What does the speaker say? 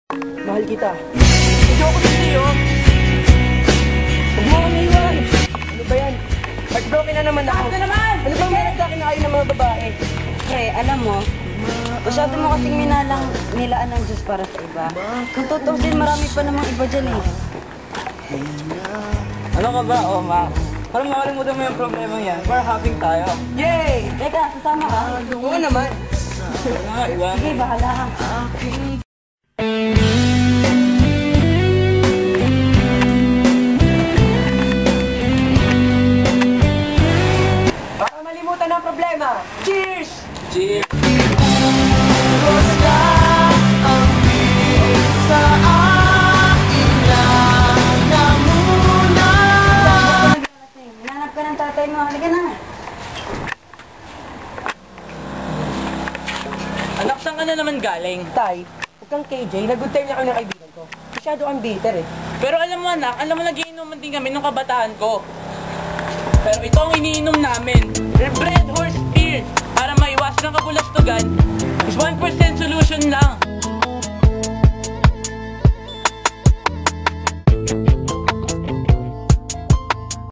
Mahal kita. Hindi ako gusto yun. Huwag mo kang iwan. Ano ba yan? Heartbroken na naman ako. Ano naman? Ano bang meron sa akin na ayaw ng mga babae? Pre, alam mo, masyado mo kasing minalang nilaan ng Diyos para sa iba. Kung totoo din, marami pa namang iba dyan eh. Ano ka ba, Oma? Parang makalimutan mo yung problema yan. We're having tayo. Yay! Teka, sasama ka? Oo naman. Iwan. Sige, bahala ka. Para malimutan ang problema. Cheers! Cheers! Hinanap ka ng tatay mo. Halika na. Anak, saan ka na naman galing? Tay, huwag kang KJ. Nag-good time niya kami ng kaibigan ko. Masyado kang bitter eh. Pero alam mo anak, alam mo nagiinuman din kami nung kabataan ko. Pero ito ang iniinom namin. Red horse beer. Para maiwasan ang kabulastugan is 1% solution lang.